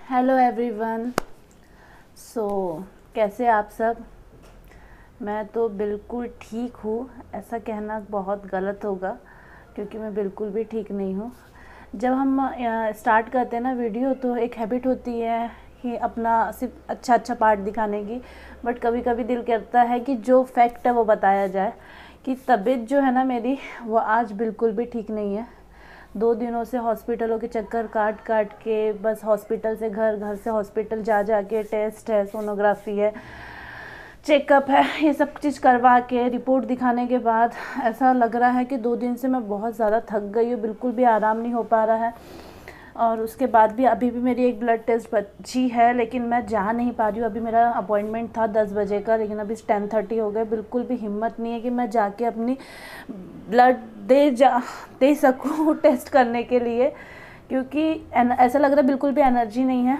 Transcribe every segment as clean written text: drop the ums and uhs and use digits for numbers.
Hello everyone. सो कैसे आप सब। मैं तो बिल्कुल ठीक हूँ। ऐसा कहना बहुत गलत होगा क्योंकि मैं बिल्कुल भी ठीक नहीं हूँ। जब हम स्टार्ट करते हैं ना वीडियो तो एक हैबिट होती है कि अपना सिर्फ अच्छा अच्छा पार्ट दिखाने की, बट कभी कभी दिल करता है कि जो फैक्ट है वो बताया जाए। कि तबीयत जो है ना मेरी, वो आज बिल्कुल भी ठीक नहीं है। 2 दिनों से हॉस्पिटलों के चक्कर काट काट के, बस हॉस्पिटल से घर, घर से हॉस्पिटल जा जा के, टेस्ट है, सोनोग्राफी है, चेकअप है, ये सब चीज़ करवा के रिपोर्ट दिखाने के बाद ऐसा लग रहा है कि 2 दिन से मैं बहुत ज़्यादा थक गई हूँ, बिल्कुल भी आराम नहीं हो पा रहा है। और उसके बाद भी अभी भी मेरी एक ब्लड टेस्ट बची है, लेकिन मैं जा नहीं पा रही हूँ। अभी मेरा अपॉइंटमेंट था 10 बजे का, लेकिन अभी 10:30 हो गए। बिल्कुल भी हिम्मत नहीं है कि मैं जाके अपनी ब्लड दे सकूँ टेस्ट करने के लिए, क्योंकि ऐसा लग रहा है बिल्कुल भी एनर्जी नहीं है।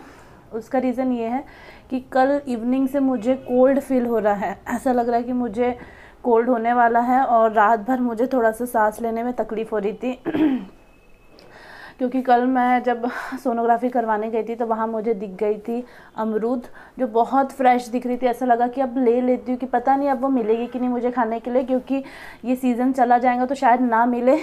उसका रीज़न ये है कि कल इवनिंग से मुझे कोल्ड फील हो रहा है। ऐसा लग रहा है कि मुझे कोल्ड होने वाला है, और रात भर मुझे थोड़ा सा सांस लेने में तकलीफ़ हो रही थी क्योंकि कल मैं जब सोनोग्राफी करवाने गई थी तो वहाँ मुझे दिख गई थी अमरूद, जो बहुत फ्रेश दिख रही थी। ऐसा लगा कि अब ले लेती हूँ, कि पता नहीं अब वो मिलेगी कि नहीं मुझे खाने के लिए, क्योंकि ये सीज़न चला जाएगा तो शायद ना मिले।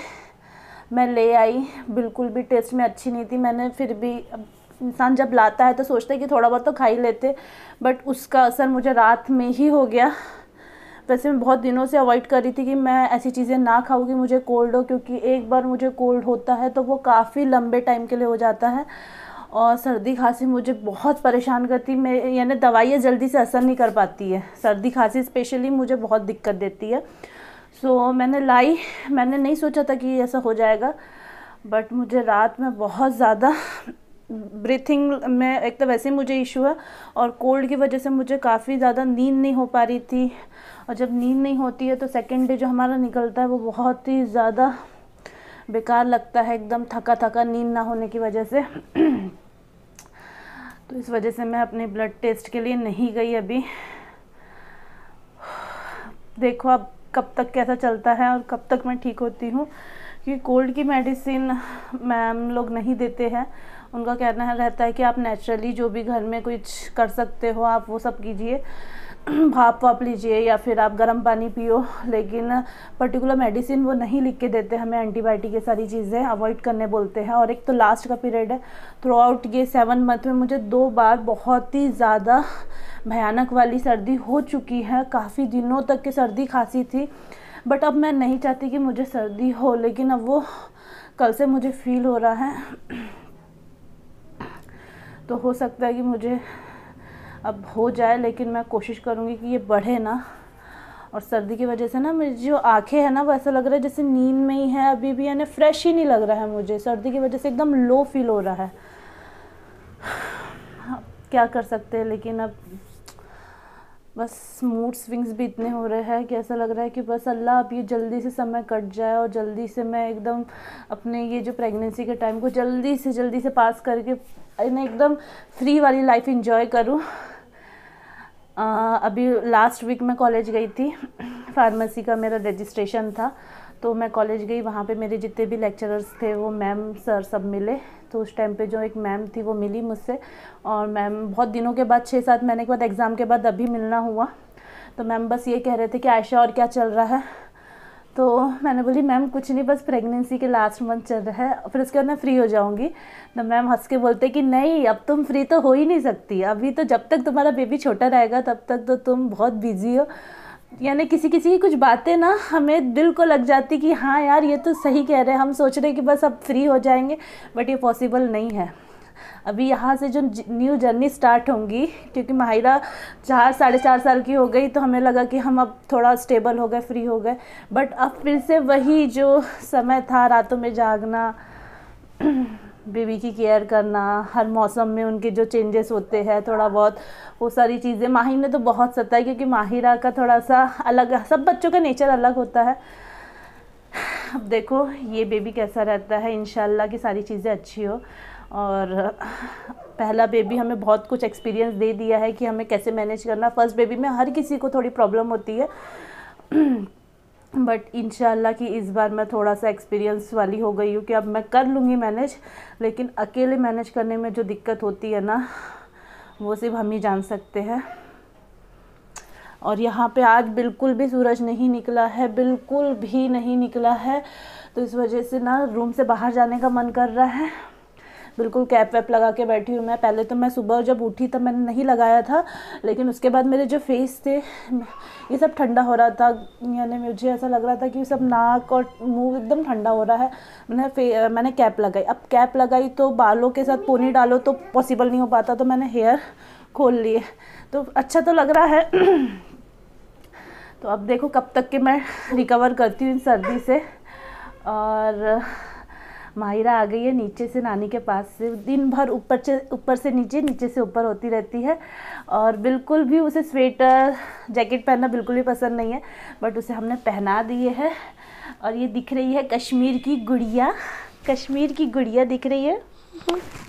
मैं ले आई, बिल्कुल भी टेस्ट में अच्छी नहीं थी। मैंने फिर भी, अब इंसान जब लाता है तो सोचता है कि थोड़ा बहुत तो खा ही लेते, बट उसका असर मुझे रात में ही हो गया। वैसे मैं बहुत दिनों से अवॉइड कर रही थी कि मैं ऐसी चीज़ें ना खाऊँ कि मुझे कोल्ड हो, क्योंकि एक बार मुझे कोल्ड होता है तो वो काफ़ी लंबे टाइम के लिए हो जाता है। और सर्दी खांसी मुझे बहुत परेशान करती, मैं यानी दवाइयाँ जल्दी से असर नहीं कर पाती है। सर्दी खांसी स्पेशली मुझे बहुत दिक्कत देती है। सो मैंने लाई, मैंने नहीं सोचा था कि ऐसा हो जाएगा, बट मुझे रात में बहुत ज़्यादा ब्रीथिंग में, एक तो वैसे ही मुझे इशू है, और कोल्ड की वजह से मुझे काफ़ी ज़्यादा नींद नहीं हो पा रही थी। और जब नींद नहीं होती है तो सेकेंड डे जो हमारा निकलता है वो बहुत ही ज़्यादा बेकार लगता है, एकदम थका थका, नींद ना होने की वजह से तो इस वजह से मैं अपने ब्लड टेस्ट के लिए नहीं गई अभी। देखो अब कब तक कैसा चलता है और कब तक मैं ठीक होती हूँ, क्योंकि कोल्ड की मेडिसिन मैम लोग नहीं देते हैं। उनका कहना है रहता है कि आप नेचुरली जो भी घर में कुछ कर सकते हो आप वो सब कीजिए, भाप वाप लीजिए या फिर आप गर्म पानी पियो, लेकिन पर्टिकुलर मेडिसिन वो नहीं लिख के देते हमें। एंटीबायोटिक ये सारी चीज़ें अवॉइड करने बोलते हैं। और एक तो लास्ट का पीरियड है, थ्रू आउट ये 7 मंथ में मुझे 2 बार बहुत ही ज़्यादा भयानक वाली सर्दी हो चुकी है। काफ़ी दिनों तक की सर्दी खांसी थी, बट अब मैं नहीं चाहती कि मुझे सर्दी हो, लेकिन अब वो कल से मुझे फील हो रहा है। तो हो सकता है कि मुझे अब हो जाए, लेकिन मैं कोशिश करूँगी कि ये बढ़े ना। और सर्दी की वजह से ना मेरी जो आँखें हैं ना, वो ऐसा लग रहा है जैसे नींद में ही है अभी भी, यानी फ्रेश ही नहीं लग रहा है मुझे। सर्दी की वजह से एकदम लो फील हो रहा है। क्या कर सकते हैं, लेकिन अब बस मूड स्विंग्स भी इतने हो रहे हैं कि ऐसा लग रहा है कि बस अल्लाह अब ये जल्दी से समय कट जाए और जल्दी से मैं एकदम अपने ये जो प्रेगनेंसी के टाइम को जल्दी से पास करके एकदम फ्री वाली लाइफ एंजॉय करूँ। अभी लास्ट वीक मैं कॉलेज गई थी, फार्मेसी का मेरा रजिस्ट्रेशन था, तो मैं कॉलेज गई। वहाँ पे मेरे जितने भी लेक्चरर्स थे वो मैम सर सब मिले। तो उस टाइम पे जो एक मैम थी वो मिली मुझसे, और मैम बहुत दिनों के बाद 6-7 महीने के बाद एग्ज़ाम के बाद अभी मिलना हुआ। तो मैम बस ये कह रहे थे कि आयशा और क्या चल रहा है। तो मैंने बोली मैम कुछ नहीं, बस प्रेगनेंसी के लास्ट मंथ चल रहा है, फिर उसके बाद मैं फ्री हो जाऊंगी। तो मैम हंस के बोलते कि नहीं, अब तुम फ्री तो हो ही नहीं सकती, अभी तो जब तक तुम्हारा बेबी छोटा रहेगा तब तक तो तुम बहुत बिजी हो। यानी किसी किसी की कुछ बातें ना हमें दिल को लग जाती कि हाँ यार ये तो सही कह रहे हैं। हम सोच रहे कि बस अब फ्री हो जाएंगे, बट ये पॉसिबल नहीं है। अभी यहाँ से जो न्यू जर्नी स्टार्ट होंगी, क्योंकि माहिरा 4-4.5 साल की हो गई, तो हमें लगा कि हम अब थोड़ा स्टेबल हो गए, फ्री हो गए। बट अब फिर से वही जो समय था, रातों में जागना, बेबी की केयर करना, हर मौसम में उनके जो चेंजेस होते हैं थोड़ा बहुत, वो सारी चीज़ें माही ने तो बहुत सताई, क्योंकि माहिरा का थोड़ा सा अलग, सब बच्चों का नेचर अलग होता है। अब देखो ये बेबी कैसा रहता है, इंशाल्लाह की सारी चीज़ें अच्छी हो। और पहला बेबी हमें बहुत कुछ एक्सपीरियंस दे दिया है कि हमें कैसे मैनेज करना। फर्स्ट बेबी में हर किसी को थोड़ी प्रॉब्लम होती है बट इंशाल्लाह कि इस बार मैं थोड़ा सा एक्सपीरियंस वाली हो गई हूँ कि अब मैं कर लूँगी मैनेज। लेकिन अकेले मैनेज करने में जो दिक्कत होती है ना, वो सिर्फ हम ही जान सकते हैं। और यहाँ पे आज बिल्कुल भी सूरज नहीं निकला है, बिल्कुल भी नहीं निकला है। तो इस वजह से ना रूम से बाहर जाने का मन कर रहा है। बिल्कुल कैप वैप लगा के बैठी हूँ मैं। पहले तो मैं सुबह जब उठी तब मैंने नहीं लगाया था, लेकिन उसके बाद मेरे जो फेस थे ये सब ठंडा हो रहा था, यानी मुझे ऐसा लग रहा था कि सब नाक और मुंह एकदम ठंडा हो रहा है। मैंने कैप लगाई। अब कैप लगाई तो बालों के साथ पोनी डालो तो पॉसिबल नहीं हो पाता, तो मैंने हेयर खोल लिए, तो अच्छा तो लग रहा है। तो अब देखो कब तक के मैं रिकवर करती हूँ इन सर्दी से। और माहिरा आ गई है नीचे से नानी के पास से। दिन भर ऊपर से नीचे, नीचे से ऊपर होती रहती है, और बिल्कुल भी उसे स्वेटर जैकेट पहनना बिल्कुल भी पसंद नहीं है, बट उसे हमने पहना दिए है। और ये दिख रही है कश्मीर की गुड़िया, कश्मीर की गुड़िया दिख रही है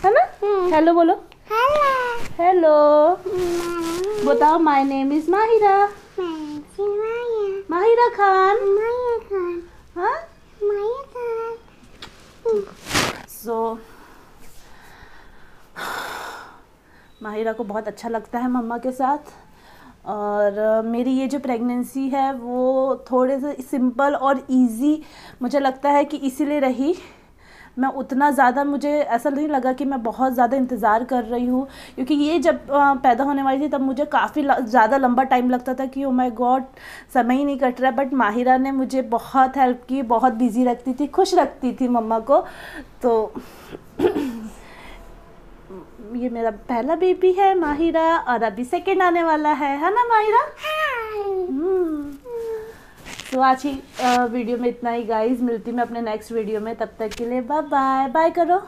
ना? हेलो बोलो। हेलो बताओ। My name is Mahira. Mahira Khan. हाँ सो माहिरा को बहुत अच्छा लगता है मम्मा के साथ। और मेरी ये जो प्रेगनेंसी है वो थोड़े से सिंपल और इजी मुझे लगता है कि इसीलिए रही। मैं उतना ज़्यादा, मुझे ऐसा नहीं लगा कि मैं बहुत ज़्यादा इंतज़ार कर रही हूँ, क्योंकि ये जब पैदा होने वाली थी तब मुझे काफ़ी ज़्यादा लंबा टाइम लगता था कि ओ माय गॉड समय ही नहीं कट रहा है। बट माहिरा ने मुझे बहुत हेल्प की, बहुत बिजी रखती थी, खुश रखती थी मम्मा को। तो ये मेरा पहला बेबी है माहिरा, और अभी सेकेंड आने वाला है ना माहिरा? तो आज ही वीडियो में इतना ही गाइस। मिलती मैं अपने नेक्स्ट वीडियो में, तब तक के लिए बाय बाय। बाय करो।